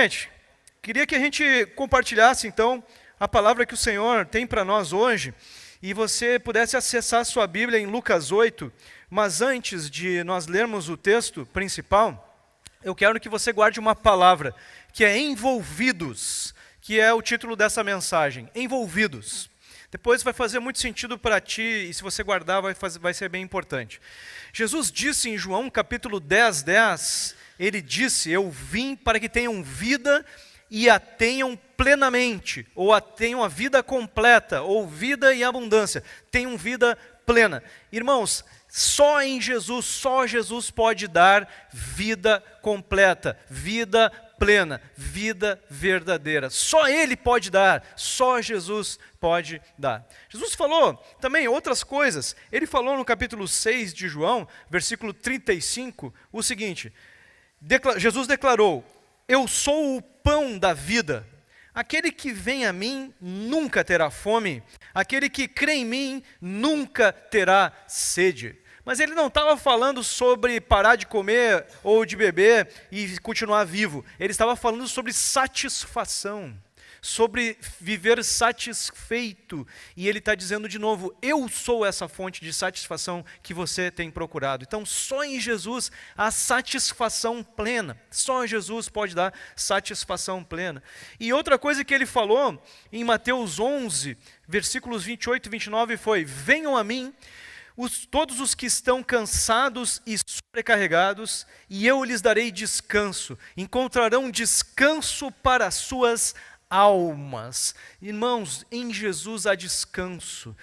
gente, queria que a gente compartilhasse então a palavra que o Senhor tem para nós hoje e você pudesse acessar a sua Bíblia em Lucas 8, mas antes de nós lermos o texto principal, eu quero que você guarde uma palavra que é envolvidos, que é o título dessa mensagem, envolvidos. Depois vai fazer muito sentido para ti e se você guardar vai ser bem importante. Jesus disse em João capítulo 10, ele disse, eu vim para que tenham vida e a tenham plenamente, ou a tenham a vida completa, ou vida e abundância, tenham vida plena. Irmãos, só em Jesus, só Jesus pode dar vida completa, vida plena, vida verdadeira. Só Ele pode dar, só Jesus pode dar. Jesus falou também outras coisas. Ele falou no capítulo 6 de João, versículo 35, o seguinte, Jesus declarou, eu sou o pão da vida. Aquele que vem a mim nunca terá fome, aquele que crê em mim nunca terá sede. Mas ele não estava falando sobre parar de comer ou de beber e continuar vivo. Ele estava falando sobre satisfação, sobre viver satisfeito. E ele está dizendo de novo, eu sou essa fonte de satisfação que você tem procurado. Então só em Jesus há satisfação plena. Só Jesus pode dar satisfação plena. E outra coisa que ele falou em Mateus 11, versículos 28 e 29 foi, venham a mim, todos os que estão cansados e sobrecarregados, e eu lhes darei descanso, encontrarão descanso para as suas almas. Irmãos, em Jesus há descanso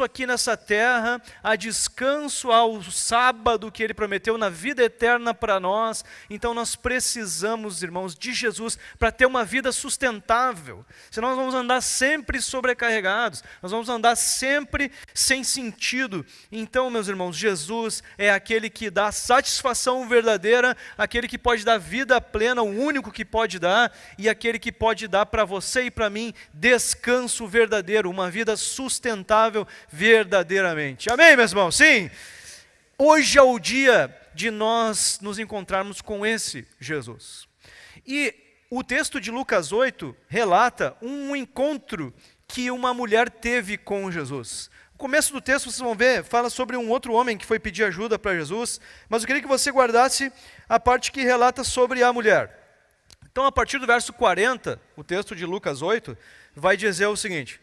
aqui nessa terra, há descanso ao sábado que Ele prometeu na vida eterna para nós. Então nós precisamos, irmãos, de Jesus para ter uma vida sustentável, senão nós vamos andar sempre sobrecarregados, nós vamos andar sempre sem sentido. Então, meus irmãos, Jesus é aquele que dá satisfação verdadeira, aquele que pode dar vida plena, o único que pode dar, e aquele que pode dar para você e para mim descanso verdadeiro, uma vida sustentável verdadeiramente. Amém, meus irmãos? Sim? Hoje é o dia de nós nos encontrarmos com esse Jesus. E o texto de Lucas 8 relata um encontro que uma mulher teve com Jesus. No começo do texto, vocês vão ver, fala sobre um outro homem que foi pedir ajuda para Jesus, mas eu queria que você guardasse a parte que relata sobre a mulher. Então, a partir do verso 40, o texto de Lucas 8, vai dizer o seguinte,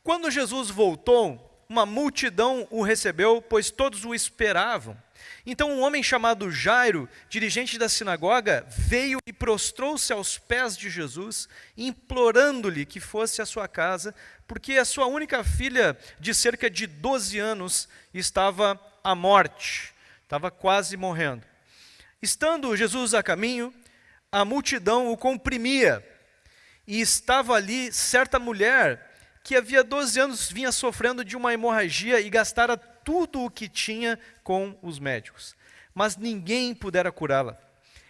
quando Jesus voltou, uma multidão o recebeu, pois todos o esperavam. Então um homem chamado Jairo, dirigente da sinagoga, veio e prostrou-se aos pés de Jesus, implorando-lhe que fosse à sua casa, porque a sua única filha, de cerca de 12 anos, estava à morte, estava quase morrendo. Estando Jesus a caminho, a multidão o comprimia, e estava ali certa mulher que havia 12 anos vinha sofrendo de uma hemorragia e gastara tudo o que tinha com os médicos, mas ninguém pudera curá-la.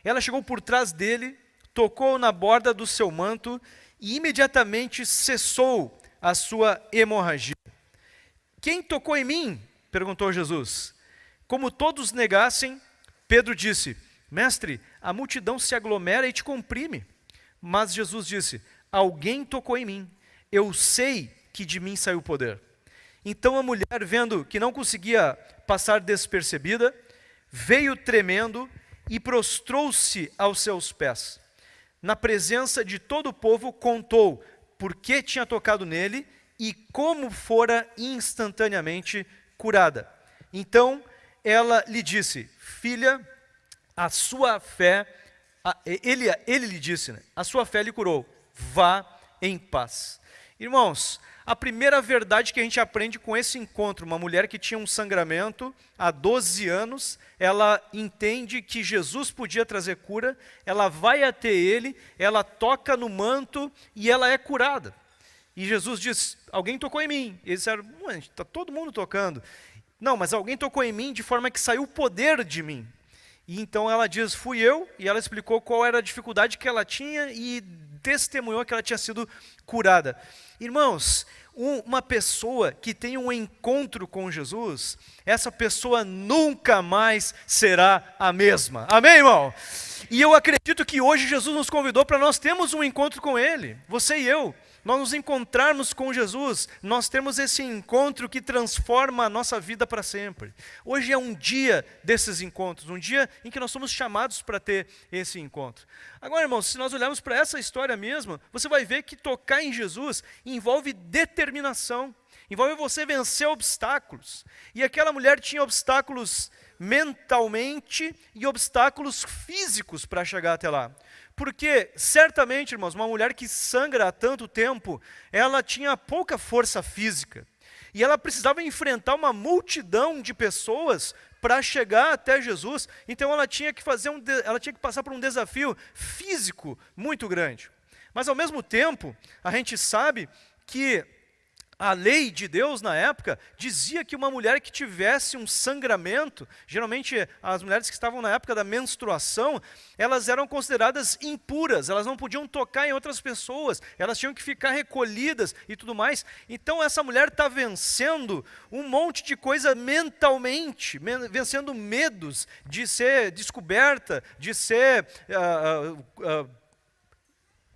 Ela chegou por trás dele, tocou na borda do seu manto e imediatamente cessou a sua hemorragia. Quem tocou em mim? Perguntou Jesus. Como todos negassem, Pedro disse, mestre, a multidão se aglomera e te comprime. Mas Jesus disse, alguém tocou em mim, eu sei que de mim saiu o poder. Então a mulher, vendo que não conseguia passar despercebida, veio tremendo e prostrou-se aos seus pés. Na presença de todo o povo, contou por que tinha tocado nele e como fora instantaneamente curada. Então ela lhe disse, filha, a sua fé, ele lhe disse, né? A sua fé lhe curou, vá em paz. Irmãos, a primeira verdade que a gente aprende com esse encontro, uma mulher que tinha um sangramento há 12 anos, ela entende que Jesus podia trazer cura, ela vai até ele, ela toca no manto e ela é curada. E Jesus diz, alguém tocou em mim. Eles disseram, está todo mundo tocando. Não, mas alguém tocou em mim de forma que saiu o poder de mim. E então ela diz, fui eu, e ela explicou qual era a dificuldade que ela tinha, e testemunhou que ela tinha sido curada. Irmãos, uma pessoa que tem um encontro com Jesus, essa pessoa nunca mais será a mesma. Amém, irmão? E eu acredito que hoje Jesus nos convidou para nós termos um encontro com Ele, você e eu. Nós nos encontrarmos com Jesus, nós temos esse encontro que transforma a nossa vida para sempre. Hoje é um dia desses encontros, um dia em que nós somos chamados para ter esse encontro. Agora, irmãos, se nós olharmos para essa história mesmo, você vai ver que tocar em Jesus envolve determinação, envolve você vencer obstáculos. E aquela mulher tinha obstáculos mentalmente e obstáculos físicos para chegar até lá. Porque, certamente, irmãos, uma mulher que sangra há tanto tempo, ela tinha pouca força física. E ela precisava enfrentar uma multidão de pessoas para chegar até Jesus. Então ela tinha que passar por um desafio físico muito grande. Mas, ao mesmo tempo, a gente sabe que a lei de Deus na época dizia que uma mulher que tivesse um sangramento, geralmente as mulheres que estavam na época da menstruação, elas eram consideradas impuras, elas não podiam tocar em outras pessoas, elas tinham que ficar recolhidas e tudo mais. Então essa mulher está vencendo um monte de coisa mentalmente, vencendo medos de ser descoberta, de ser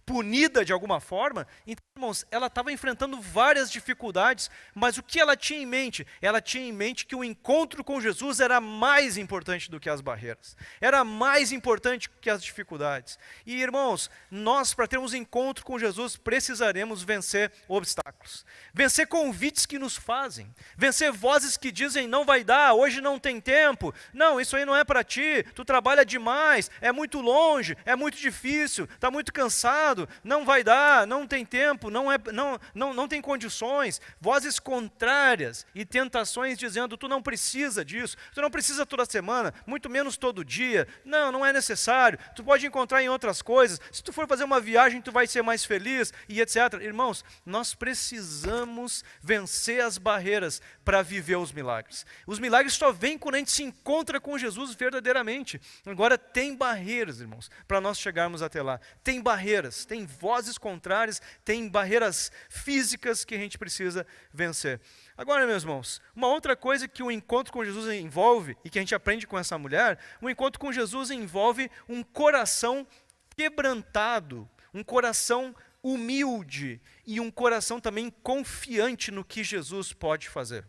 punida de alguma forma. Então, irmãos, ela estava enfrentando várias dificuldades, mas o que ela tinha em mente? Ela tinha em mente que o encontro com Jesus era mais importante do que as barreiras, era mais importante que as dificuldades. E, irmãos, nós, para termos encontro com Jesus, precisaremos vencer obstáculos, vencer convites que nos fazem, vencer vozes que dizem: não vai dar, hoje não tem tempo, não, isso aí não é para ti, tu trabalha demais, é muito longe, é muito difícil, está muito cansado, não vai dar, não tem tempo, não tem condições, vozes contrárias e tentações dizendo: tu não precisa disso, tu não precisa toda semana, muito menos todo dia, não é necessário, tu pode encontrar em outras coisas, se tu for fazer uma viagem tu vai ser mais feliz e etc. Irmãos, nós precisamos vencer as barreiras para viver os milagres. Os milagres só vêm quando a gente se encontra com Jesus verdadeiramente. Agora tem barreiras, irmãos, para nós chegarmos até lá, tem barreiras, tem vozes contrárias, tem barreiras físicas que a gente precisa vencer. Agora, meus irmãos, uma outra coisa que o encontro com Jesus envolve, e que a gente aprende com essa mulher, o encontro com Jesus envolve um coração quebrantado, um coração humilde e um coração também confiante no que Jesus pode fazer.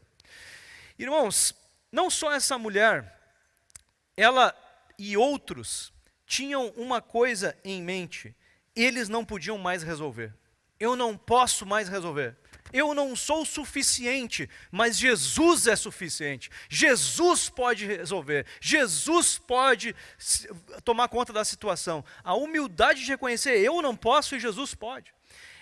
Irmãos, não só essa mulher, ela e outros tinham uma coisa em mente: eles não podiam mais resolver. Eu não posso mais resolver. Eu não sou suficiente, mas Jesus é suficiente. Jesus pode resolver. Jesus pode tomar conta da situação. A humildade de reconhecer: eu não posso e Jesus pode.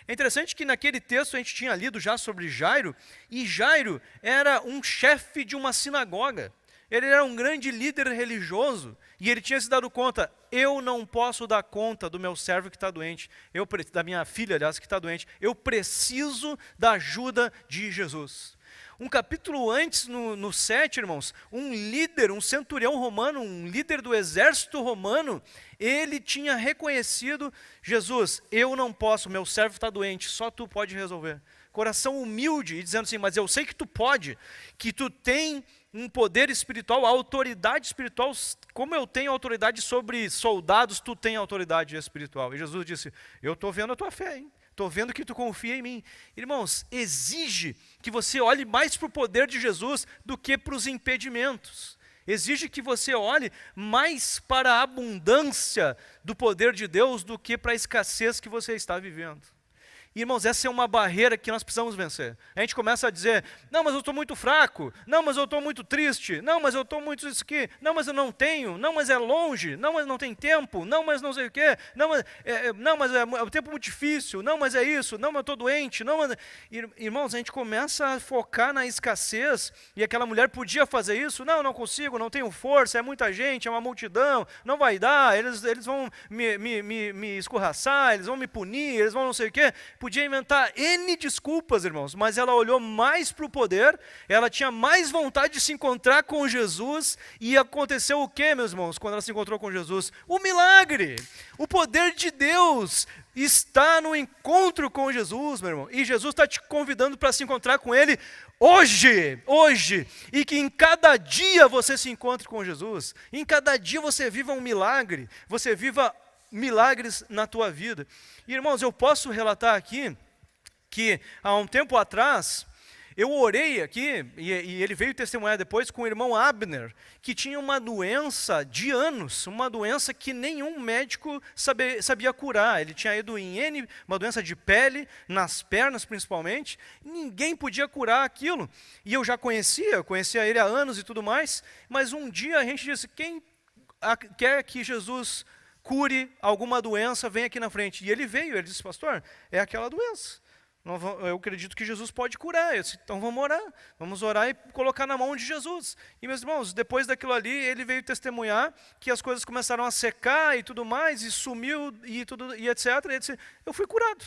É interessante que naquele texto a gente tinha lido já sobre Jairo, e Jairo era um chefe de uma sinagoga. Ele era um grande líder religioso, e ele tinha se dado conta: eu não posso dar conta do meu servo que está doente, da minha filha, aliás, que está doente, eu preciso da ajuda de Jesus. Um capítulo antes, no 7, irmãos, um líder, um centurião romano, um líder do exército romano, ele tinha reconhecido: Jesus, eu não posso, meu servo está doente, só tu pode resolver. Coração humilde, e dizendo assim: mas eu sei que tu pode, que tu tem um poder espiritual, autoridade espiritual, como eu tenho autoridade sobre soldados, tu tem autoridade espiritual. E Jesus disse: eu estou vendo a tua fé, hein? Estou vendo que tu confia em mim. Irmãos, exige que você olhe mais para o poder de Jesus do que para os impedimentos. Exige que você olhe mais para a abundância do poder de Deus do que para a escassez que você está vivendo. Irmãos, essa é uma barreira que nós precisamos vencer. A gente começa a dizer: não, mas eu estou muito fraco, não, mas eu estou muito triste, não, mas eu estou muito isso aqui, não, mas eu não tenho, não, mas é longe, não, mas não tem tempo, não, mas não sei o quê, não, mas é um tempo muito difícil, não, mas é isso, não, mas eu estou doente, não, mas... Irmãos, a gente começa a focar na escassez, e aquela mulher podia fazer isso: não consigo, não tenho força, é muita gente, é uma multidão, não vai dar, eles vão me escorraçar, eles vão me punir, eles vão não sei o quê. podia inventar N desculpas, irmãos, mas ela olhou mais para o poder, ela tinha mais vontade de se encontrar com Jesus, e aconteceu o que, meus irmãos, quando ela se encontrou com Jesus? O milagre! O poder de Deus está no encontro com Jesus, meu irmão, e Jesus está te convidando para se encontrar com Ele hoje, e que em cada dia você se encontre com Jesus, em cada dia você viva um milagre, você viva milagres na tua vida. E, irmãos, eu posso relatar aqui que há um tempo atrás eu orei aqui, e ele veio testemunhar depois com o irmão Abner, que tinha uma doença de anos, uma doença que nenhum médico sabia curar. Ele tinha ido em N, uma doença de pele, nas pernas principalmente, e ninguém podia curar aquilo. E eu já conhecia ele há anos e tudo mais, mas um dia a gente disse, quem quer que Jesus cure alguma doença, vem aqui na frente. E ele veio, ele disse, pastor, é aquela doença. Eu acredito que Jesus pode curar. Eu disse, então vamos orar e colocar na mão de Jesus. E, meus irmãos, depois daquilo ali, ele veio testemunhar que as coisas começaram a secar e tudo mais, e sumiu e tudo, e etc. E ele disse, eu fui curado.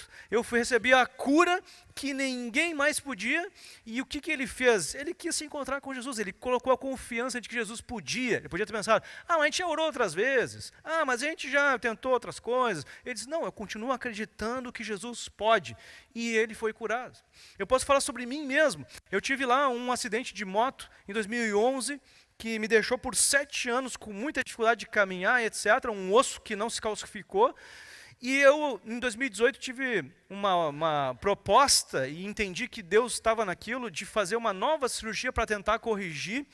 Recebi a cura que ninguém mais podia. E o que ele fez? Ele quis se encontrar com Jesus. Ele colocou a confiança de que Jesus podia. Ele podia ter pensado, mas a gente já orou outras vezes. Mas a gente já tentou outras coisas. Ele disse, não, eu continuo acreditando que Jesus pode. E ele foi curado. Eu posso falar sobre mim mesmo. Eu tive lá um acidente de moto em 2011, que me deixou por 7 anos com muita dificuldade de caminhar, etc. Um osso que não se calcificou. E eu, em 2018, tive uma proposta e entendi que Deus estava naquilo de fazer uma nova cirurgia para tentar corrigir.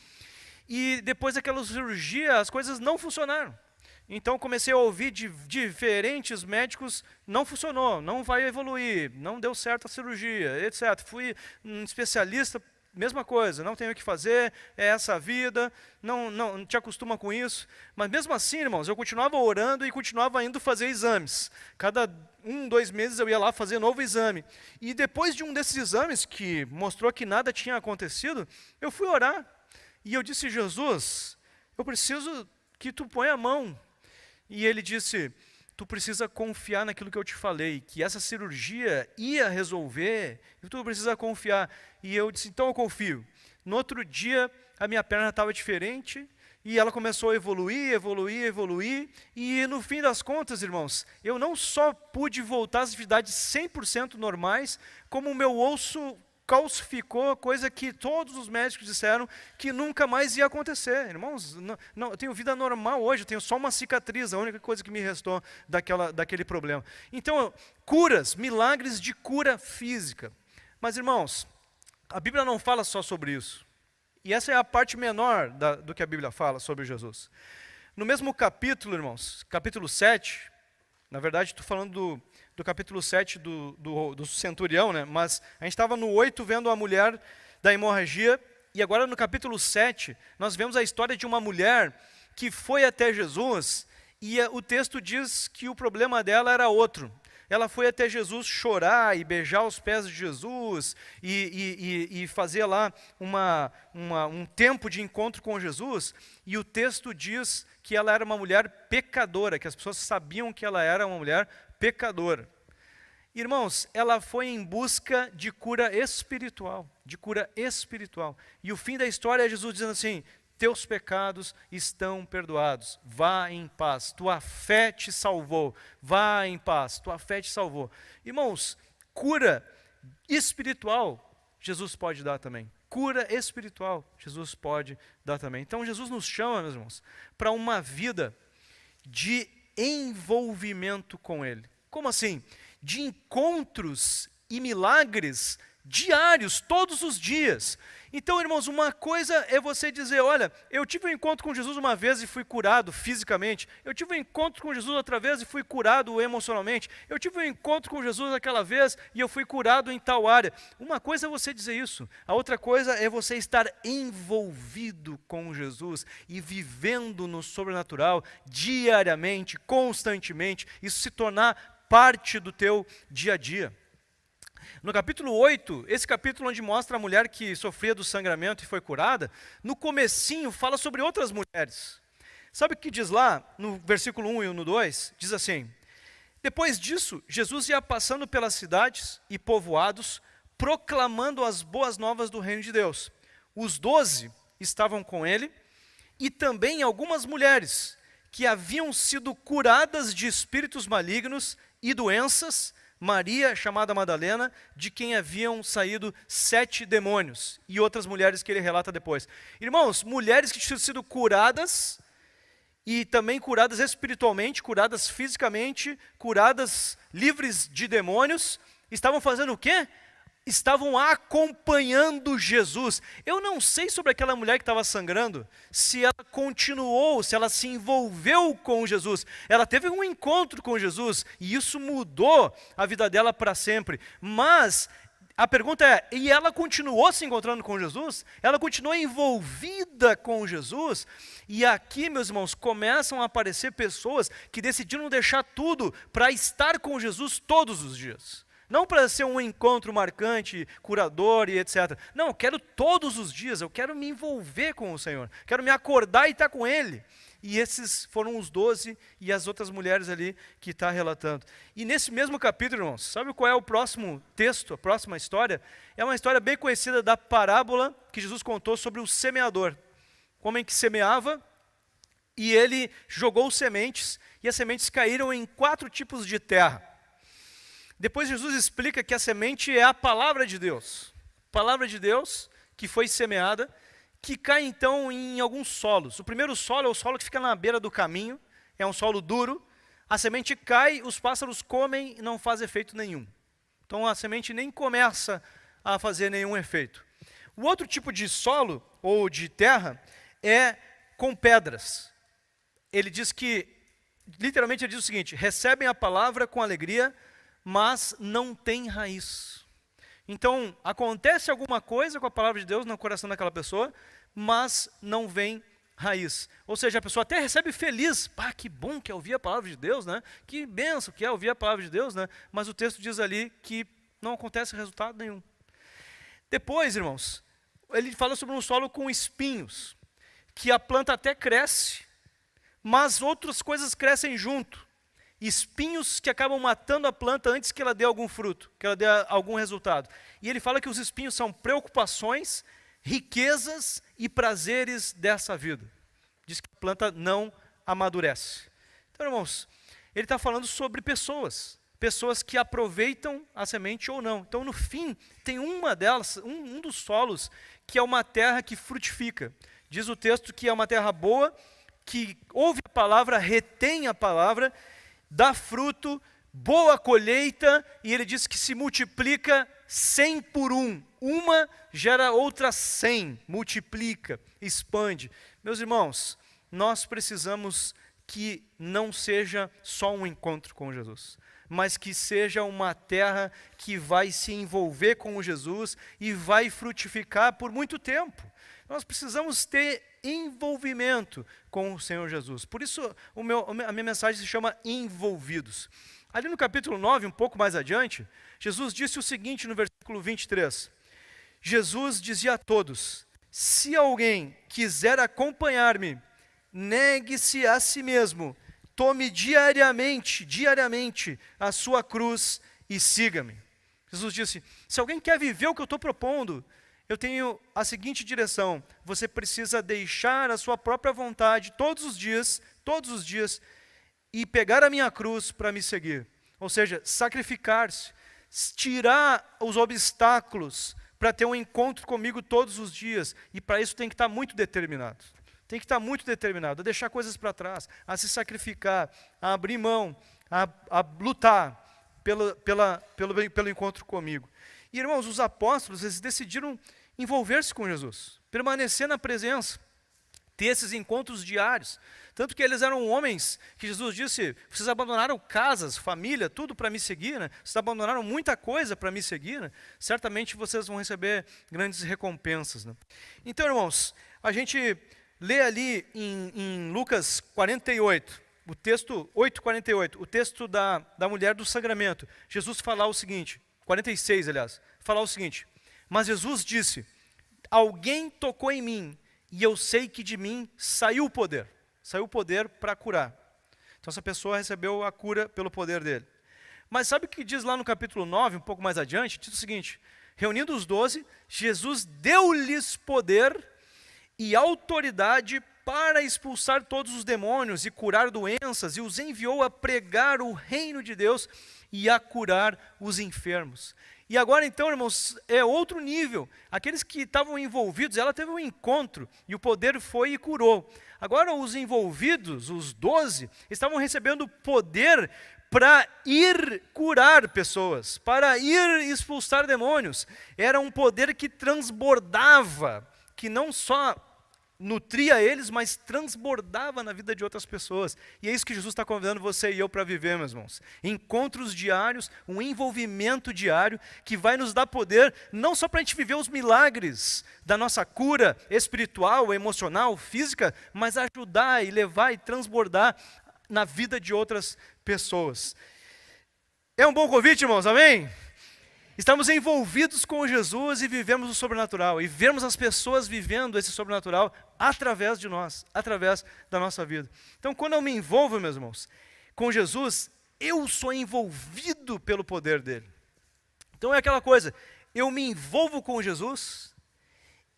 E depois daquela cirurgia, as coisas não funcionaram. Então comecei a ouvir de diferentes médicos, não funcionou, não vai evoluir, não deu certo a cirurgia, etc. Fui um especialista, mesma coisa, não tenho o que fazer, é essa a vida, não te acostuma com isso. Mas mesmo assim, irmãos, eu continuava orando e continuava indo fazer exames. Cada 2 meses eu ia lá fazer novo exame. E depois de um desses exames, que mostrou que nada tinha acontecido, eu fui orar. E eu disse, Jesus, eu preciso que tu ponha a mão. E ele disse, tu precisa confiar naquilo que eu te falei, que essa cirurgia ia resolver, e tu precisa confiar. E eu disse, então eu confio. No outro dia, a minha perna estava diferente, e ela começou a evoluir, e no fim das contas, irmãos, eu não só pude voltar às atividades 100% normais, como o meu osso calcificou, coisa que todos os médicos disseram que nunca mais ia acontecer. Irmãos, eu tenho vida normal hoje, eu tenho só uma cicatriz, a única coisa que me restou daquele problema. Então, curas, milagres de cura física. Mas, irmãos, a Bíblia não fala só sobre isso. E essa é a parte menor do que a Bíblia fala sobre Jesus. No mesmo capítulo, irmãos, capítulo 7, na verdade estou falando do capítulo 7 do centurião, né? Mas a gente estava no 8 vendo a mulher da hemorragia, e agora no capítulo 7 nós vemos a história de uma mulher que foi até Jesus, e o texto diz que o problema dela era outro. Ela foi até Jesus chorar e beijar os pés de Jesus e fazer lá um tempo de encontro com Jesus, e o texto diz que ela era uma mulher pecadora, que as pessoas sabiam que ela era uma mulher pecadora. Irmãos, ela foi em busca de cura espiritual, E o fim da história é Jesus dizendo assim, teus pecados estão perdoados, vá em paz, tua fé te salvou, vá em paz, tua fé te salvou. Irmãos, cura espiritual, Jesus pode dar também. Cura espiritual, Jesus pode dar também. Então Jesus nos chama, meus irmãos, para uma vida de envolvimento com Ele. Como assim? De encontros e milagres diários, todos os dias. Então, irmãos, uma coisa é você dizer, olha, eu tive um encontro com Jesus uma vez e fui curado fisicamente, eu tive um encontro com Jesus outra vez e fui curado emocionalmente, eu tive um encontro com Jesus aquela vez e eu fui curado em tal área. Uma coisa é você dizer isso, a outra coisa é você estar envolvido com Jesus e vivendo no sobrenatural diariamente, constantemente, isso se tornar parte do teu dia a dia. No capítulo 8, esse capítulo onde mostra a mulher que sofria do sangramento e foi curada, no comecinho fala sobre outras mulheres. Sabe o que diz lá, no versículo 1 e no 2? Diz assim, Depois disso, Jesus ia passando pelas cidades e povoados, proclamando as boas novas do reino de Deus. Os 12 estavam com ele, e também algumas mulheres que haviam sido curadas de espíritos malignos e doenças, Maria, chamada Madalena, de quem haviam saído 7 demônios, e outras mulheres que ele relata depois. Irmãos, mulheres que tinham sido curadas, e também curadas espiritualmente, curadas fisicamente, curadas livres de demônios, estavam fazendo o quê? Estavam acompanhando Jesus. Eu não sei sobre aquela mulher que estava sangrando, se ela continuou, se ela se envolveu com Jesus. Ela teve um encontro com Jesus, e isso mudou a vida dela para sempre. Mas a pergunta é, e ela continuou se encontrando com Jesus? Ela continuou envolvida com Jesus? E aqui, meus irmãos, começam a aparecer pessoas que decidiram deixar tudo para estar com Jesus todos os dias. Não para ser um encontro marcante, curador e etc. Não, eu quero todos os dias, eu quero me envolver com o Senhor. Quero me acordar e estar com Ele. E esses foram os 12 e as outras mulheres ali que está relatando. E nesse mesmo capítulo, irmãos, sabe qual é o próximo texto, a próxima história? É uma história bem conhecida da parábola que Jesus contou sobre o semeador. O homem que semeava, e ele jogou sementes, e as sementes caíram em 4 tipos de terra. Depois Jesus explica que a semente é a palavra de Deus. Palavra de Deus que foi semeada, que cai então em alguns solos. O primeiro solo é o solo que fica na beira do caminho, é um solo duro. A semente cai, os pássaros comem e não faz efeito nenhum. Então a semente nem começa a fazer nenhum efeito. O outro tipo de solo, ou de terra, é com pedras. Ele diz que, literalmente ele diz o seguinte: recebem a palavra com alegria, mas não tem raiz. Então, acontece alguma coisa com a palavra de Deus no coração daquela pessoa, mas não vem raiz. Ou seja, a pessoa até recebe feliz, pá, que bom que é ouvir a palavra de Deus, né? Que benção que é ouvir a palavra de Deus, né? Mas o texto diz ali que não acontece resultado nenhum. Depois, irmãos, ele fala sobre um solo com espinhos, que a planta até cresce, mas outras coisas crescem junto. Espinhos que acabam matando a planta antes que ela dê algum fruto, que ela dê algum resultado. E ele fala que os espinhos são preocupações, riquezas e prazeres dessa vida. Diz que a planta não amadurece. Então, irmãos, ele está falando sobre pessoas que aproveitam a semente ou não. Então, no fim, tem uma delas, um dos solos, que é uma terra que frutifica. Diz o texto que é uma terra boa, que ouve a palavra, retém a palavra, dá fruto, boa colheita, e ele diz que se multiplica 100 por 1. Uma gera outra 100, multiplica, expande. Meus irmãos, nós precisamos que não seja só um encontro com Jesus, mas que seja uma terra que vai se envolver com Jesus e vai frutificar por muito tempo. Nós precisamos ter envolvimento com o Senhor Jesus. Por isso, a minha mensagem se chama Envolvidos. Ali no capítulo 9, um pouco mais adiante, Jesus disse o seguinte no versículo 23. Jesus dizia a todos: se alguém quiser acompanhar-me, negue-se a si mesmo, tome diariamente a sua cruz e siga-me. Jesus disse, se alguém quer viver o que eu estou propondo, eu tenho a seguinte direção: você precisa deixar a sua própria vontade todos os dias, e pegar a minha cruz para me seguir. Ou seja, sacrificar-se, tirar os obstáculos para ter um encontro comigo todos os dias. E para isso tem que estar muito determinado. Tem que estar muito determinado a deixar coisas para trás, a se sacrificar, a abrir mão, a lutar pelo encontro comigo. E, irmãos, os apóstolos, eles decidiram envolver-se com Jesus, permanecer na presença, ter esses encontros diários. Tanto que eles eram homens que Jesus disse, vocês abandonaram casas, família, tudo para me seguir, né? Vocês abandonaram muita coisa para me seguir, né? Certamente vocês vão receber grandes recompensas, né? Então, irmãos, a gente lê ali em Lucas 48, o texto 8:48, o texto da mulher do sangramento. Jesus fala o seguinte, 46, aliás, falar o seguinte: mas Jesus disse, alguém tocou em mim, e eu sei que de mim saiu o poder para curar. Então essa pessoa recebeu a cura pelo poder dele. Mas sabe o que diz lá no capítulo 9, um pouco mais adiante? Diz o seguinte: reunindo os 12, Jesus deu-lhes poder e autoridade para expulsar todos os demônios e curar doenças, e os enviou a pregar o reino de Deus e a curar os enfermos. E agora então, irmãos, é outro nível. Aqueles que estavam envolvidos, ela teve um encontro, e o poder foi e curou. Agora os envolvidos, os 12, estavam recebendo poder para ir curar pessoas, para ir expulsar demônios. Era um poder que transbordava, que não só nutria eles, mas transbordava na vida de outras pessoas. E é isso que Jesus está convidando você e eu para viver, meus irmãos. Encontros diários, um envolvimento diário, que vai nos dar poder, não só para a gente viver os milagres da nossa cura espiritual, emocional, física, mas ajudar e levar e transbordar na vida de outras pessoas. É um bom convite, irmãos, amém? Estamos envolvidos com Jesus e vivemos o sobrenatural, e vemos as pessoas vivendo esse sobrenatural através de nós, através da nossa vida. Então, quando eu me envolvo, meus irmãos, com Jesus, eu sou envolvido pelo poder dele. Então é aquela coisa, eu me envolvo com Jesus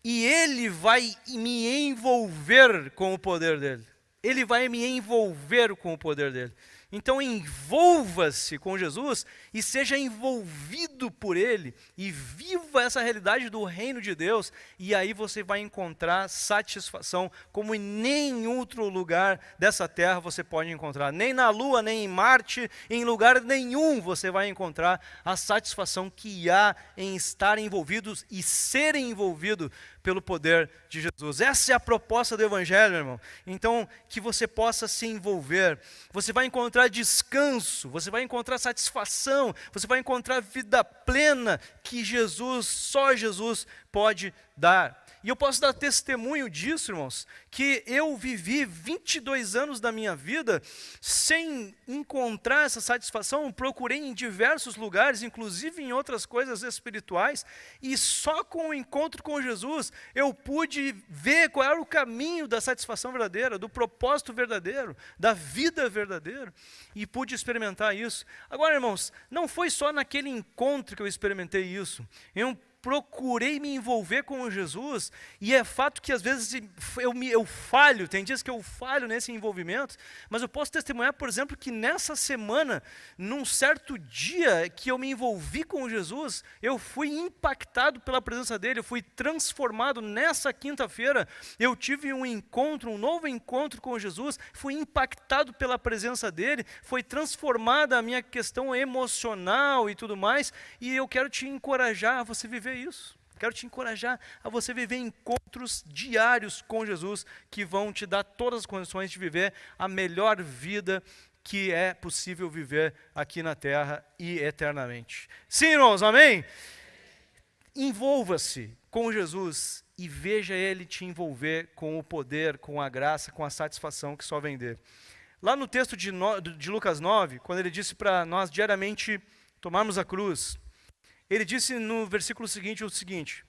e ele vai me envolver com o poder dele. Ele vai me envolver com o poder dele. Então envolva-se com Jesus e seja envolvido por Ele e viva essa realidade do reino de Deus, e aí você vai encontrar satisfação como em nenhum outro lugar dessa terra você pode encontrar. Nem na Lua, nem em Marte, em lugar nenhum você vai encontrar a satisfação que há em estar envolvidos e ser envolvido pelo poder de Jesus. Essa é a proposta do Evangelho, meu irmão. Então, que você possa se envolver. Você vai encontrar descanso, você vai encontrar satisfação, você vai encontrar vida plena que Jesus, só Jesus pode dar. E eu posso dar testemunho disso, irmãos, que eu vivi 22 anos da minha vida sem encontrar essa satisfação. Procurei em diversos lugares, inclusive em outras coisas espirituais, e só com o encontro com Jesus eu pude ver qual era o caminho da satisfação verdadeira, do propósito verdadeiro, da vida verdadeira, e pude experimentar isso. Agora, irmãos, não foi só naquele encontro que eu experimentei isso. Eu procurei me envolver com Jesus, e é fato que às vezes eu falho, tem dias que eu falho nesse envolvimento, mas eu posso testemunhar, por exemplo, que nessa semana, num certo dia que eu me envolvi com Jesus, eu fui impactado pela presença dele, eu fui transformado. Nessa quinta-feira, eu tive um encontro, um novo encontro com Jesus, fui impactado pela presença dele, foi transformada a minha questão emocional e tudo mais, e eu quero te encorajar a você viver isso. Quero te encorajar a você viver encontros diários com Jesus, que vão te dar todas as condições de viver a melhor vida que é possível viver aqui na terra e eternamente. Sim, irmãos, amém? Envolva-se com Jesus e veja Ele te envolver com o poder, com a graça, com a satisfação que só vem dele. Lá no texto de Lucas 9, quando ele disse para nós diariamente tomarmos a cruz, ele disse no versículo seguinte o seguinte: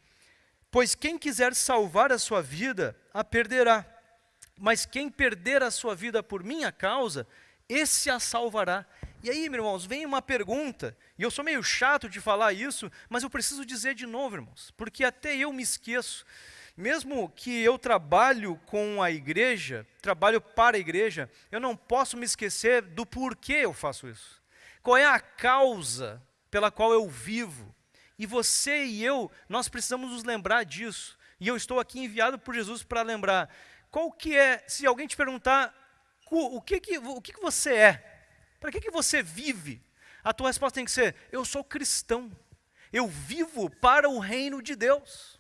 pois quem quiser salvar a sua vida, a perderá. Mas quem perder a sua vida por minha causa, esse a salvará. E aí, meus irmãos, vem uma pergunta, e eu sou meio chato de falar isso, mas eu preciso dizer de novo, irmãos, porque até eu me esqueço. Mesmo que eu trabalho com a igreja, trabalho para a igreja, eu não posso me esquecer do porquê eu faço isso. Qual é a causa pela qual eu vivo? E você e eu, nós precisamos nos lembrar disso. E eu estou aqui enviado por Jesus para lembrar. Qual que é, se alguém te perguntar, o que você é? Para que você vive? A tua resposta tem que ser: eu sou cristão. Eu vivo para o reino de Deus.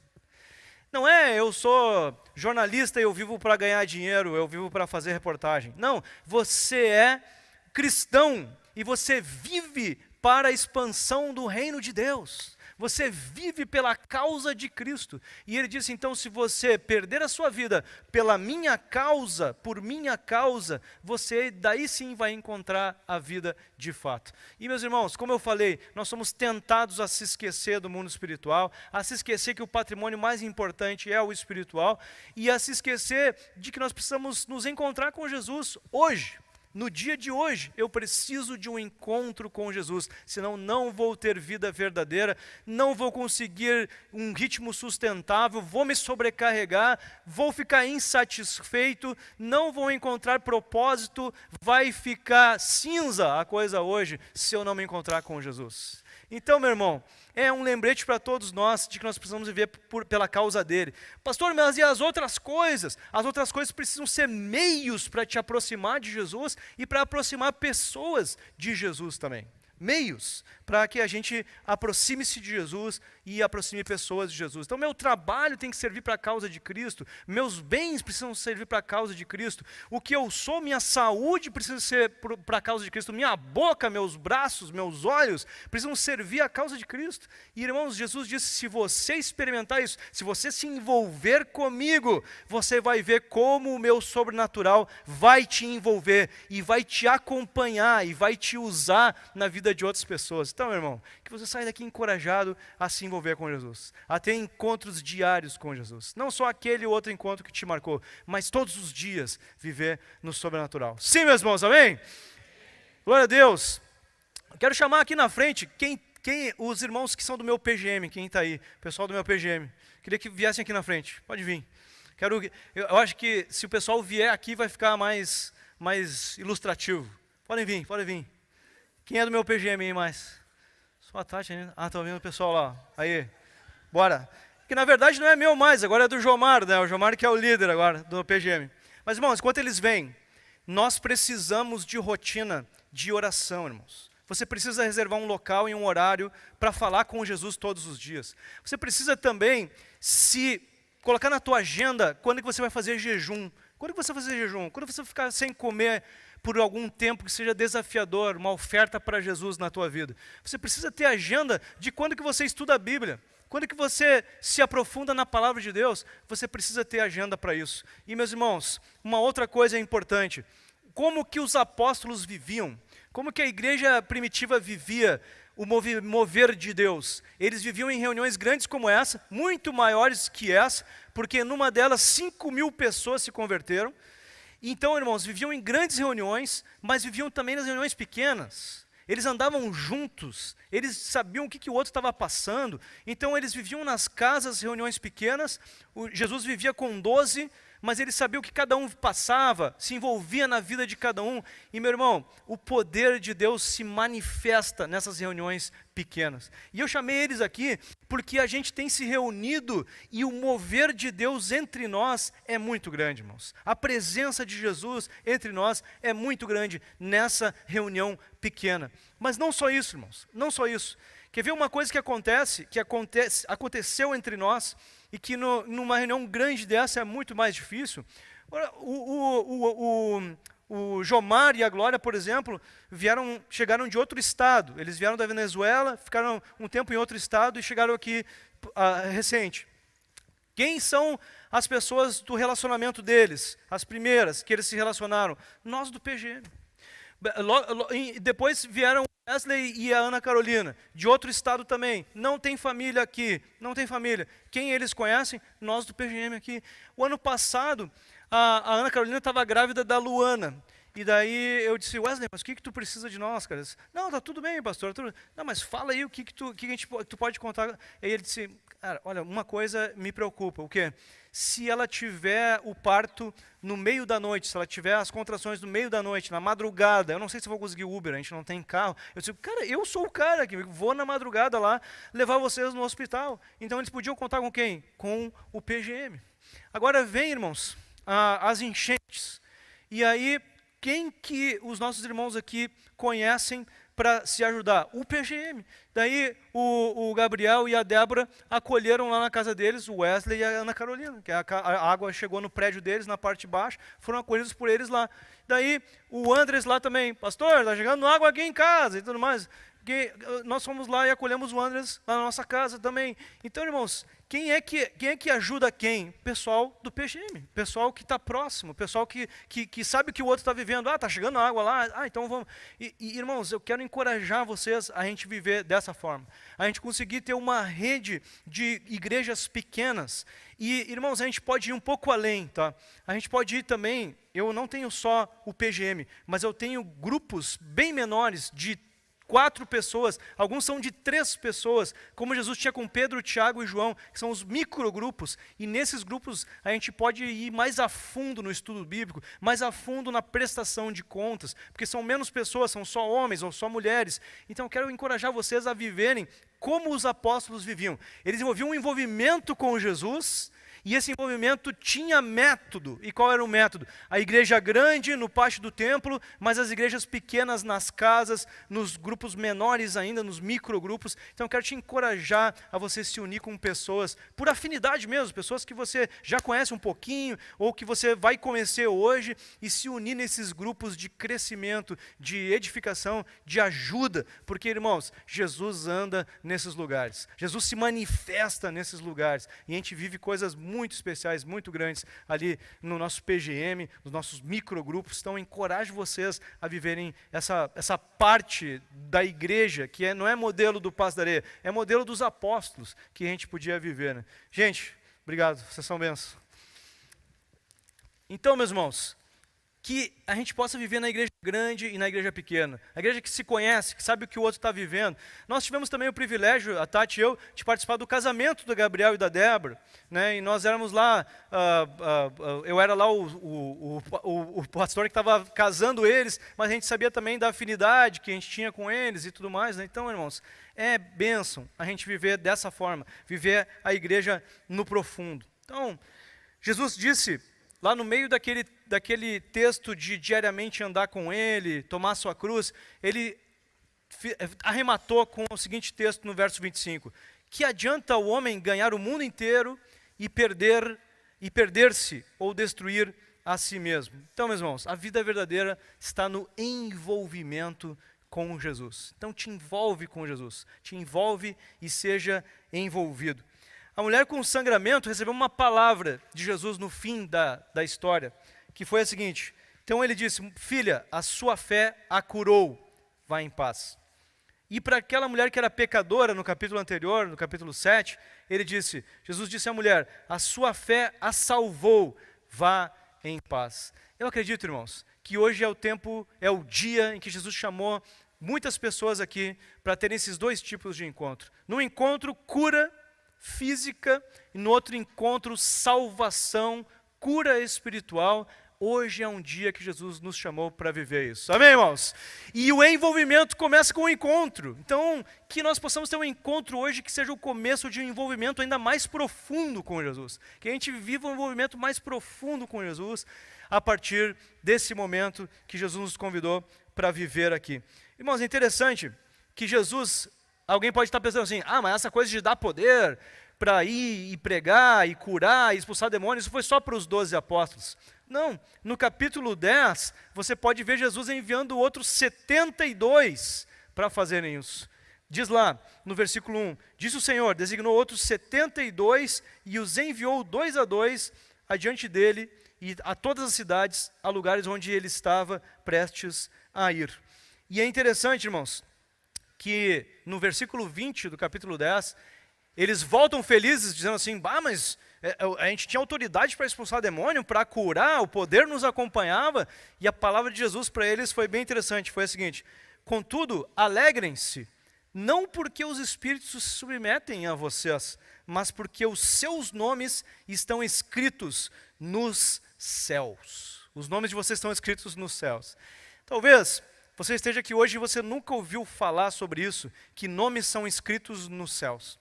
Não é, eu sou jornalista e eu vivo para ganhar dinheiro, eu vivo para fazer reportagem. Não, você é cristão e você vive para a expansão do reino de Deus. Você vive pela causa de Cristo. E ele disse, então, se você perder a sua vida pela minha causa, por minha causa, você daí sim vai encontrar a vida de fato. E, meus irmãos, como eu falei, nós somos tentados a se esquecer do mundo espiritual, a se esquecer que o patrimônio mais importante é o espiritual, e a se esquecer de que nós precisamos nos encontrar com Jesus hoje. No dia de hoje, eu preciso de um encontro com Jesus, senão não vou ter vida verdadeira, não vou conseguir um ritmo sustentável, vou me sobrecarregar, vou ficar insatisfeito, não vou encontrar propósito, vai ficar cinza a coisa hoje se eu não me encontrar com Jesus. Então, meu irmão, é um lembrete para todos nós de que nós precisamos viver pela causa dele. Pastor, mas e as outras coisas? As outras coisas precisam ser meios para te aproximar de Jesus e para aproximar pessoas de Jesus também. Meios para que a gente aproxime-se de Jesus e aproxime pessoas de Jesus. Então, meu trabalho tem que servir para a causa de Cristo, meus bens precisam servir para a causa de Cristo, o que eu sou, minha saúde precisa ser para a causa de Cristo, minha boca, meus braços, meus olhos precisam servir à causa de Cristo. E, irmãos, Jesus disse, se você experimentar isso, se você se envolver comigo, você vai ver como o meu sobrenatural vai te envolver e vai te acompanhar e vai te usar na vida de outras pessoas. Então, meu irmão, que você saia daqui encorajado a se envolver com Jesus, a ter encontros diários com Jesus. Não só aquele ou outro encontro que te marcou, mas todos os dias viver no sobrenatural. Sim, meus irmãos, amém? Glória a Deus. Quero chamar aqui na frente os irmãos que são do meu PGM, quem está aí, pessoal do meu PGM. Queria que viessem aqui na frente. Pode vir. Eu acho que se o pessoal vier aqui vai ficar mais ilustrativo. Podem vir, podem vir. Quem é do meu PGM aí mais? Só a Tati ainda. Ah, estão vendo o pessoal lá. Aí, bora. Que na verdade não é meu mais, agora é do Jomar, né? O Jomar que é o líder agora do PGM. Mas, irmãos, enquanto eles vêm, nós precisamos de rotina de oração, irmãos. Você precisa reservar um local e um horário para falar com Jesus todos os dias. Você precisa também se colocar na tua agenda quando que você vai fazer jejum. Quando que você vai fazer jejum? Quando você ficar sem comer por algum tempo que seja desafiador, uma oferta para Jesus na tua vida. Você precisa ter agenda de quando que você estuda a Bíblia. Quando que você se aprofunda na palavra de Deus, você precisa ter agenda para isso. E, meus irmãos, uma outra coisa importante, como que os apóstolos viviam, como que a igreja primitiva vivia o mover de Deus. Eles viviam em reuniões grandes como essa, muito maiores que essa, porque numa delas 5.000 pessoas se converteram. Então, irmãos, viviam em grandes reuniões, mas viviam também nas reuniões pequenas. Eles andavam juntos, eles sabiam o que o outro estava passando, então eles viviam nas casas, reuniões pequenas. Jesus vivia com 12, mas ele sabia o que cada um passava, se envolvia na vida de cada um. E, meu irmão, o poder de Deus se manifesta nessas reuniões pequenas. E eu chamei eles aqui porque a gente tem se reunido e o mover de Deus entre nós é muito grande, irmãos. A presença de Jesus entre nós é muito grande nessa reunião pequena. Mas não só isso, irmãos, não só isso. Quer ver uma coisa que aconteceu entre nós e que numa reunião grande dessa é muito mais difícil? O Jomar e a Glória, por exemplo, chegaram de outro estado. Eles vieram da Venezuela, ficaram um tempo em outro estado e chegaram aqui recente. Quem são as pessoas do relacionamento deles? As primeiras que eles se relacionaram? Nós do PGM. Depois vieram o Wesley e a Ana Carolina, de outro estado também. Não tem família aqui, não tem família. Quem eles conhecem? Nós do PGM aqui. O ano passado, a Ana Carolina estava grávida da Luana. E daí eu disse, Wesley, mas o que tu precisa de nós, cara? Não, tá tudo bem, pastor. Não, mas fala aí o que tu pode contar. Aí ele disse, cara, olha, uma coisa me preocupa. O quê? Se ela tiver o parto no meio da noite, se ela tiver as contrações no meio da noite, na madrugada, eu não sei se eu vou conseguir Uber, a gente não tem carro. Eu disse, cara, eu sou o cara que vou na madrugada lá levar vocês no hospital. Então eles podiam contar com quem? Com o PGM. Agora vem, irmãos, as enchentes. E aí, quem que os nossos irmãos aqui conhecem para se ajudar? O PGM. Daí o Gabriel e a Débora acolheram lá na casa deles o Wesley e a Ana Carolina, que a água chegou no prédio deles, na parte de baixo, foram acolhidos por eles lá. Daí o Andres lá também, pastor, está chegando água aqui em casa e tudo mais. Nós fomos lá e acolhemos o Andres lá na nossa casa também. Então, irmãos, quem é que ajuda quem? Pessoal do PGM, pessoal que está próximo, pessoal que sabe que o outro está vivendo. Ah, está chegando água lá, então vamos. Irmãos, eu quero encorajar vocês a gente viver dessa forma. A gente conseguir ter uma rede de igrejas pequenas. E, irmãos, a gente pode ir um pouco além, tá? A gente pode ir também, eu não tenho só o PGM, mas eu tenho grupos bem menores de 4 pessoas, alguns são de 3 pessoas, como Jesus tinha com Pedro, Tiago e João, que são os microgrupos, e nesses grupos a gente pode ir mais a fundo no estudo bíblico, mais a fundo na prestação de contas, porque são menos pessoas, são só homens ou só mulheres. Então eu quero encorajar vocês a viverem como os apóstolos viviam. Eles envolviam um envolvimento com Jesus, e esse envolvimento tinha método. E qual era o método? A igreja grande no pátio do templo, mas as igrejas pequenas nas casas, nos grupos menores ainda, nos microgrupos. Então eu quero te encorajar a você se unir com pessoas, por afinidade mesmo, pessoas que você já conhece um pouquinho, ou que você vai conhecer hoje, e se unir nesses grupos de crescimento, de edificação, de ajuda. Porque, irmãos, Jesus anda nesses lugares. Jesus se manifesta nesses lugares. E a gente vive coisas muito especiais, muito grandes ali no nosso PGM, nos nossos microgrupos. Então, eu encorajo vocês a viverem essa parte da igreja, que não é modelo do Passo da Areia, é modelo dos apóstolos que a gente podia viver, né? Gente, obrigado, vocês são bênçãos. Então, meus irmãos, que a gente possa viver na igreja grande e na igreja pequena. A igreja que se conhece, que sabe o que o outro está vivendo. Nós tivemos também o privilégio, a Tati e eu, de participar do casamento do Gabriel e da Débora, né? E nós éramos lá, eu era lá o pastor que estava casando eles, mas a gente sabia também da afinidade que a gente tinha com eles e tudo mais, né? Então, irmãos, é bênção a gente viver dessa forma, viver a igreja no profundo. Então, Jesus disse, lá no meio daquele texto de diariamente andar com ele, tomar sua cruz, ele arrematou com o seguinte texto no verso 25: que adianta o homem ganhar o mundo inteiro e perder-se ou destruir a si mesmo? Então, meus irmãos, a vida verdadeira está no envolvimento com Jesus. Então te envolve com Jesus, te envolve e seja envolvido. A mulher com sangramento recebeu uma palavra de Jesus no fim da história, que foi a seguinte: então ele disse, filha, a sua fé a curou, vá em paz. E para aquela mulher que era pecadora, no capítulo anterior, no capítulo 7, Jesus disse à mulher, a sua fé a salvou, vá em paz. Eu acredito, irmãos, que hoje é o dia em que Jesus chamou muitas pessoas aqui para terem esses 2 tipos de encontro. No encontro, cura física, e no outro encontro, salvação, cura espiritual. Hoje é um dia que Jesus nos chamou para viver isso. Amém, irmãos? E o envolvimento começa com o encontro. Então, que nós possamos ter um encontro hoje que seja o começo de um envolvimento ainda mais profundo com Jesus. Que a gente viva um envolvimento mais profundo com Jesus a partir desse momento que Jesus nos convidou para viver aqui. Irmãos, é interessante que Jesus... Alguém pode estar pensando assim, mas essa coisa de dar poder para ir e pregar e curar e expulsar demônios, isso foi só para os 12 apóstolos. Não, no capítulo 10, você pode ver Jesus enviando outros 72 para fazerem isso. Diz lá, no versículo 1, disse o Senhor, designou outros 72 e os enviou 2 a 2 adiante dele e a todas as cidades, a lugares onde ele estava prestes a ir. E é interessante, irmãos, que no versículo 20 do capítulo 10, eles voltam felizes, dizendo assim, mas a gente tinha autoridade para expulsar demônio, para curar, o poder nos acompanhava, e a palavra de Jesus para eles foi bem interessante, foi a seguinte: contudo, alegrem-se, não porque os espíritos se submetem a vocês, mas porque os seus nomes estão escritos nos céus. Os nomes de vocês estão escritos nos céus. Talvez você esteja aqui hoje e você nunca ouviu falar sobre isso, que nomes são escritos nos céus.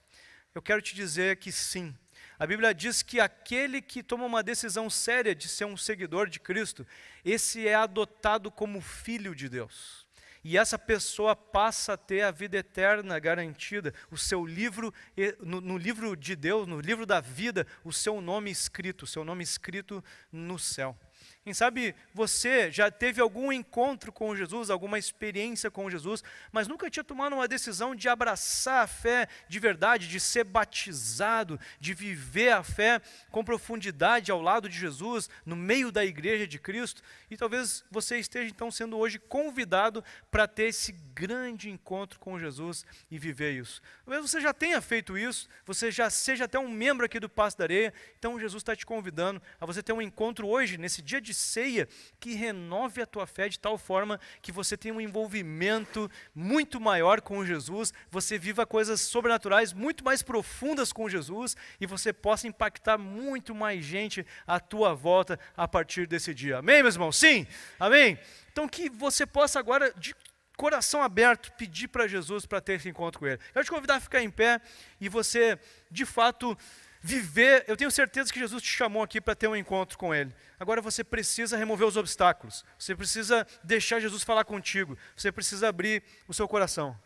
Eu quero te dizer que sim. A Bíblia diz que aquele que toma uma decisão séria de ser um seguidor de Cristo, esse é adotado como filho de Deus. E essa pessoa passa a ter a vida eterna garantida, o seu livro, no livro de Deus, no livro da vida, o seu nome escrito no céu. Quem sabe você já teve algum encontro com Jesus, alguma experiência com Jesus, mas nunca tinha tomado uma decisão de abraçar a fé de verdade, de ser batizado, de viver a fé com profundidade ao lado de Jesus, no meio da igreja de Cristo. E talvez você esteja então sendo hoje convidado para ter esse grande encontro com Jesus e viver isso. Talvez você já tenha feito isso, você já seja até um membro aqui do Passo da Areia, então Jesus está te convidando a você ter um encontro hoje, nesse dia de ceia, que renove a tua fé de tal forma que você tenha um envolvimento muito maior com Jesus, você viva coisas sobrenaturais muito mais profundas com Jesus e você possa impactar muito mais gente à tua volta a partir desse dia. Amém, meus irmãos? Sim? Amém? Então que você possa agora, de coração aberto, pedir para Jesus para ter esse encontro com Ele. Eu quero te convidar a ficar em pé e você, de fato, viver. Eu tenho certeza que Jesus te chamou aqui para ter um encontro com Ele. Agora você precisa remover os obstáculos. Você precisa deixar Jesus falar contigo. Você precisa abrir o seu coração.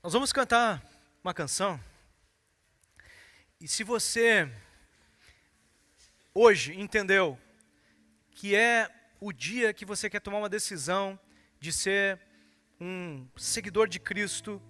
Nós vamos cantar uma canção. E se você hoje entendeu que é o dia que você quer tomar uma decisão de ser um seguidor de Cristo,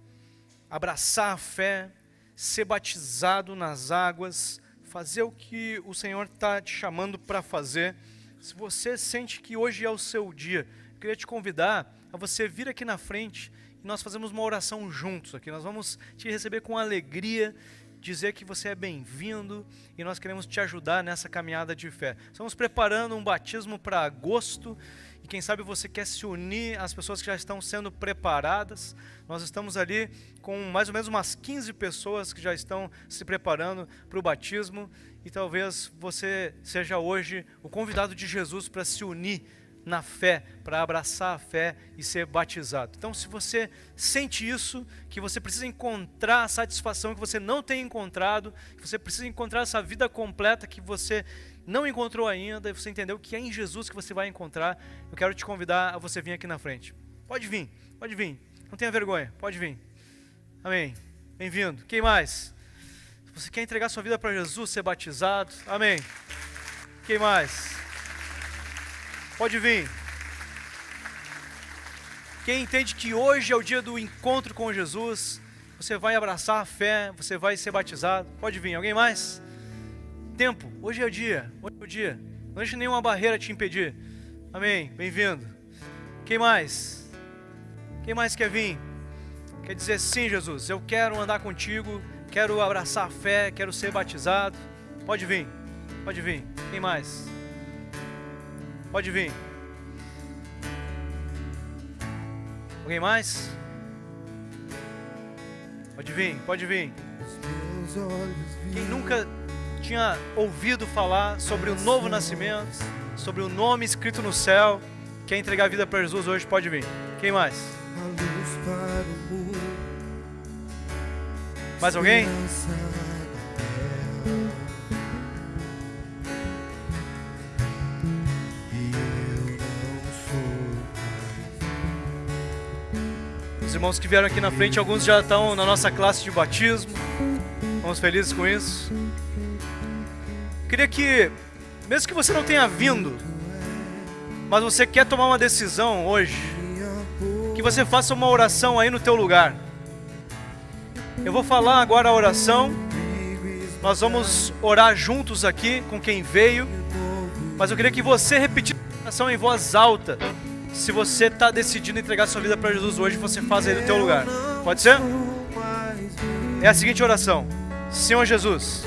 abraçar a fé, ser batizado nas águas, fazer o que o Senhor está te chamando para fazer. Se você sente que hoje é o seu dia, eu queria te convidar a você vir aqui na frente e nós fazemos uma oração juntos aqui. Nós vamos te receber com alegria, dizer que você é bem-vindo e nós queremos te ajudar nessa caminhada de fé. Estamos preparando um batismo para agosto e quem sabe você quer se unir às pessoas que já estão sendo preparadas. Nós estamos ali com mais ou menos umas 15 pessoas que já estão se preparando para o batismo e talvez você seja hoje o convidado de Jesus para se unir na fé, para abraçar a fé e ser batizado. Então, se você sente isso, que você precisa encontrar a satisfação que você não tem encontrado, que você precisa encontrar essa vida completa que você não encontrou ainda, e você entendeu que é em Jesus que você vai encontrar, eu quero te convidar a você vir aqui na frente. Pode vir, não tenha vergonha, pode vir. Amém, bem-vindo. Quem mais? Se você quer entregar sua vida para Jesus, ser batizado, amém. Quem mais? Pode vir. Quem entende que hoje é o dia do encontro com Jesus, você vai abraçar a fé, você vai ser batizado, pode vir. Alguém mais? Tempo, hoje é o dia, não deixe nenhuma barreira te impedir. Amém, bem-vindo. Quem mais? Quem mais quer vir? Quer dizer, sim, Jesus, eu quero andar contigo, quero abraçar a fé, quero ser batizado. Pode vir. Quem mais? Pode vir. Alguém mais? Pode vir. Quem nunca tinha ouvido falar sobre o novo nascimento, sobre o nome escrito no céu, quer entregar a vida para Jesus hoje, pode vir. Quem mais? Mais alguém? Os irmãos que vieram aqui na frente, alguns já estão na nossa classe de batismo. Estamos felizes com isso. Queria que, mesmo que você não tenha vindo, mas você quer tomar uma decisão hoje, que você faça uma oração aí no teu lugar. Eu vou falar agora a oração. Nós vamos orar juntos aqui com quem veio, mas eu queria que você repetisse a oração em voz alta. Se você está decidindo entregar sua vida para Jesus hoje, você faz aí no teu lugar. Pode ser? É a seguinte oração: Senhor Jesus,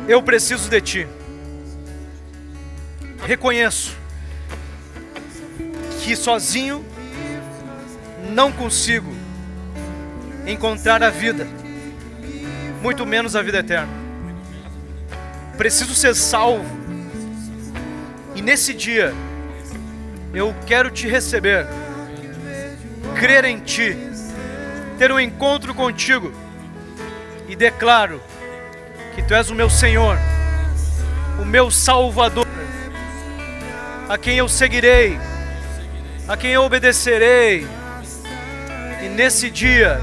eu preciso de Ti. Reconheço que sozinho não consigo encontrar a vida, muito menos a vida eterna. Preciso ser salvo. E nesse dia eu quero Te receber, crer em Ti, ter um encontro contigo, e declaro que Tu és o meu Senhor, o meu Salvador, a quem eu seguirei, a quem eu obedecerei. E nesse dia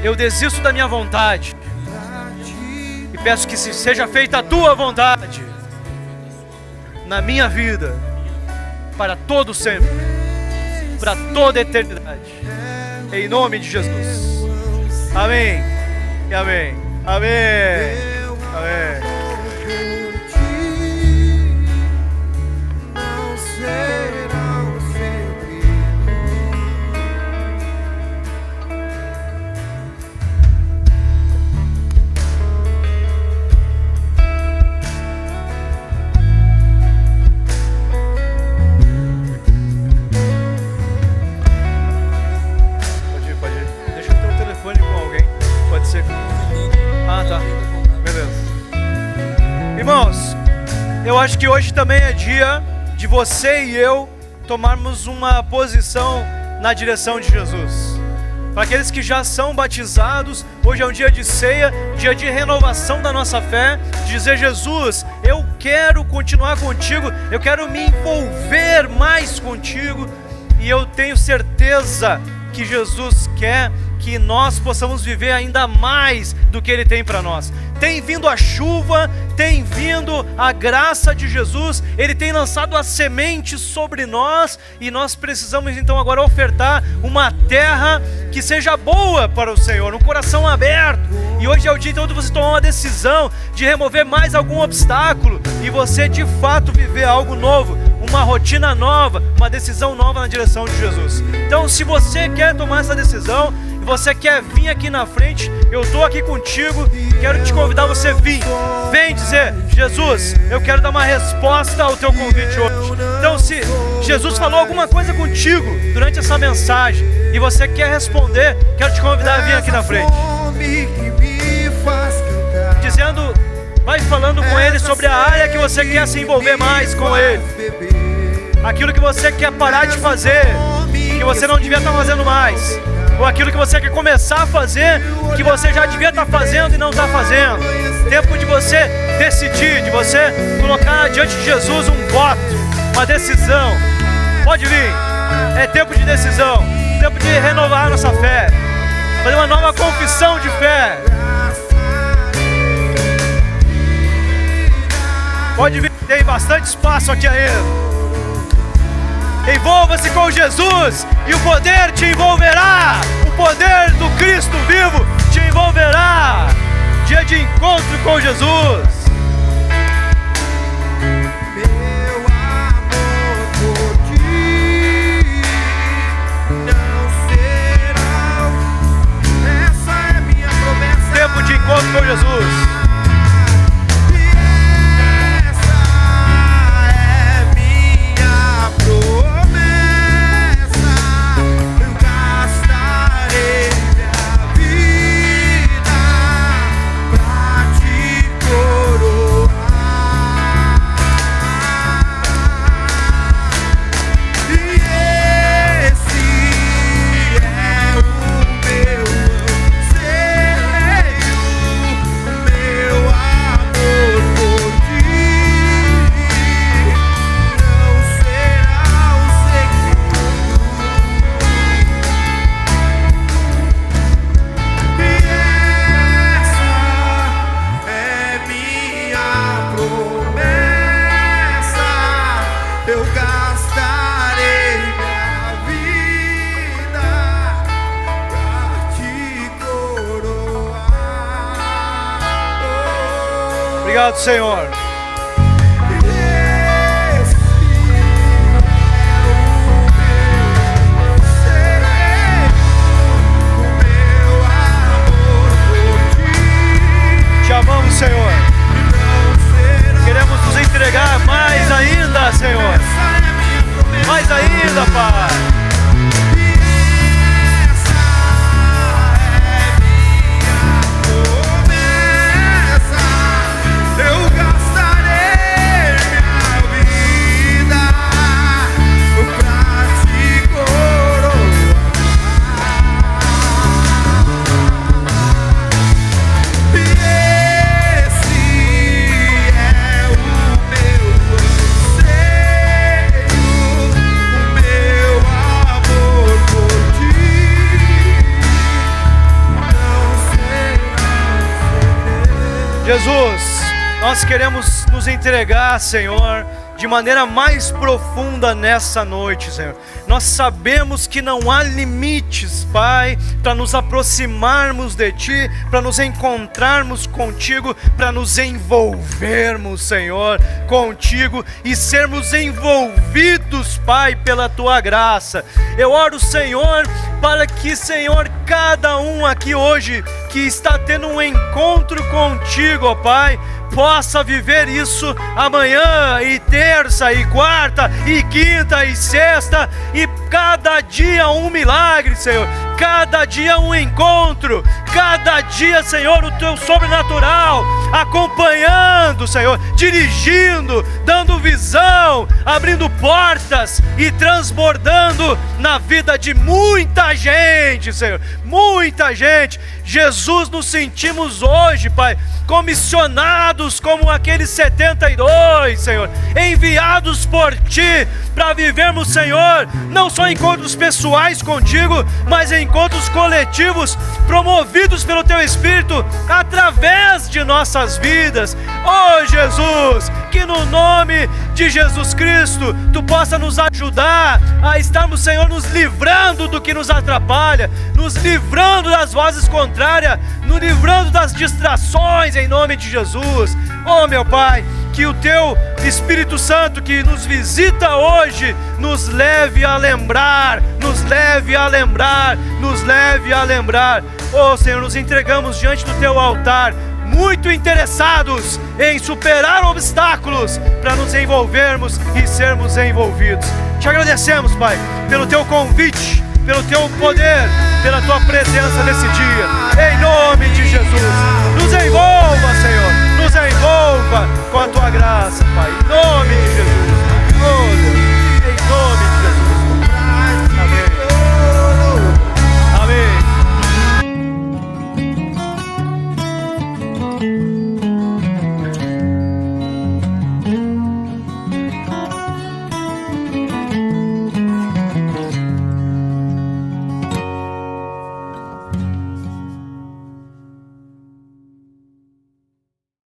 eu desisto da minha vontade e peço que seja feita a Tua vontade, na minha vida, para todo sempre, para toda a eternidade, em nome de Jesus. Amém e amém. Amém. Amém. Irmãos, eu acho que hoje também é dia de você e eu tomarmos uma posição na direção de Jesus. Para aqueles que já são batizados, hoje é um dia de ceia, dia de renovação da nossa fé, de dizer: Jesus, eu quero continuar contigo, eu quero me envolver mais contigo, e eu tenho certeza que Jesus quer que nós possamos viver ainda mais do que Ele tem para nós. Tem vindo a chuva, tem vindo a graça de Jesus, Ele tem lançado a semente sobre nós, e nós precisamos então agora ofertar uma terra que seja boa para o Senhor, um coração aberto. E hoje é o dia então de você tomar uma decisão, de remover mais algum obstáculo, e você de fato viver algo novo, uma rotina nova, uma decisão nova na direção de Jesus. Então, se você quer tomar essa decisão, e você quer vir aqui na frente, eu estou aqui contigo, quero te convidar a você vir. Vem dizer: Jesus, eu quero dar uma resposta ao teu convite hoje. Então, se Jesus falou alguma coisa contigo durante essa mensagem e você quer responder, quero te convidar a vir aqui na frente, dizendo, vai falando com Ele sobre a área que você quer se envolver mais com Ele, aquilo que você quer parar de fazer, que você não devia estar fazendo mais, ou aquilo que você quer começar a fazer, que você já devia estar fazendo e não está fazendo. Tempo de você decidir, de você colocar diante de Jesus um voto, uma decisão. Pode vir, é tempo de decisão, tempo de renovar nossa fé, fazer uma nova confissão de fé. Pode vir, tem bastante espaço aqui ainda. Envolva-se com Jesus e o poder te envolverá. O poder do Cristo vivo te envolverá. Dia de encontro com Jesus. Meu amor por ti não será. Essa é minha promessa. Tempo de encontro com Jesus. Obrigado, Senhor. Te amamos, Senhor. Queremos nos entregar mais ainda, Senhor. Mais ainda, Pai. Jesus, nós queremos nos entregar, Senhor, de maneira mais profunda nessa noite, Senhor. Nós sabemos que não há limites, Pai, para nos aproximarmos de Ti, para nos encontrarmos contigo, para nos envolvermos, Senhor, contigo e sermos envolvidos, Pai, pela Tua graça. Eu oro, Senhor, para que, Senhor, cada um aqui hoje que está tendo um encontro contigo, ó Pai, possa viver isso amanhã, e terça, e quarta, e quinta, e sexta, e cada dia um milagre, Senhor, cada dia um encontro, cada dia, Senhor, o Teu sobrenatural acompanhando, Senhor, dirigindo, dando visão, abrindo portas e transbordando na vida de muita gente, Senhor, muita gente. Jesus, nos sentimos hoje, Pai, comissionados como aqueles 72, Senhor, enviados por Ti para vivermos, Senhor, não só encontros pessoais contigo, mas encontros coletivos promovidos pelo Teu Espírito através de nossas vidas. Oh Jesus, que no nome de Jesus Cristo Tu possa nos ajudar a estarmos, Senhor, nos livrando do que nos atrapalha, nos livrando das vozes contrárias, nos livrando das distrações, em nome de Jesus. Oh meu Pai, que o Teu Espírito Santo que nos visita hoje nos leve a lembrar, nos leve a lembrar, nos leve a lembrar. Oh Senhor, nos entregamos diante do Teu altar, muito interessados em superar obstáculos para nos envolvermos e sermos envolvidos. Te agradecemos, Pai, pelo Teu convite, pelo Teu poder, pela Tua presença nesse dia, em nome de Jesus. Nos envolva, Senhor, nos envolva com a Tua graça, Pai, em nome de Jesus.